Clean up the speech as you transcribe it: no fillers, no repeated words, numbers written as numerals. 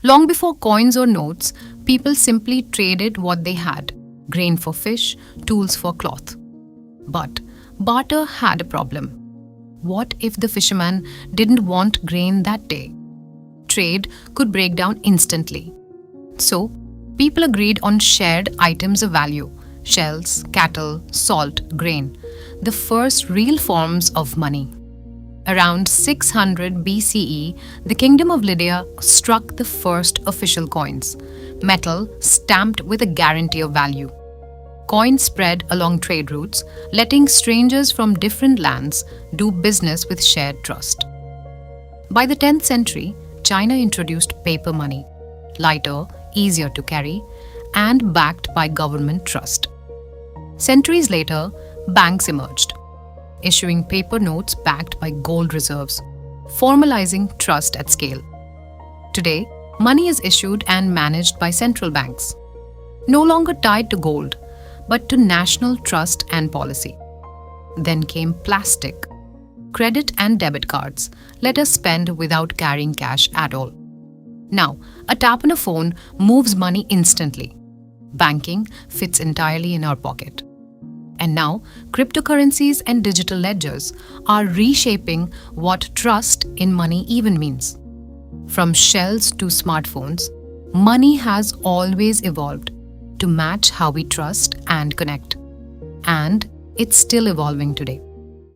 Long before coins or notes, people simply traded what they had: grain for fish, tools for cloth. But barter had a problem. What if the fisherman didn't want grain that day? Trade could break down instantly. So, people agreed on shared items of value: shells, cattle, salt, grain, the first real forms of money. Around 600 BCE, the kingdom of Lydia struck the first official coins, metal stamped with a guarantee of value. Coins spread along trade routes, letting strangers from different lands do business with shared trust. By the 10th century, China introduced paper money, lighter, easier to carry, and backed by government trust. Centuries later, banks emerged, issuing paper notes backed by gold reserves, formalizing trust at scale. Today, money is issued and managed by central banks, no longer tied to gold, but to national trust and policy. Then came plastic. Credit and debit cards let us spend without carrying cash at all. Now, a tap on a phone moves money instantly. Banking fits entirely in our pocket. And now, cryptocurrencies and digital ledgers are reshaping what trust in money even means. From shells to smartphones, money has always evolved to match how we trust and connect. And it's still evolving today.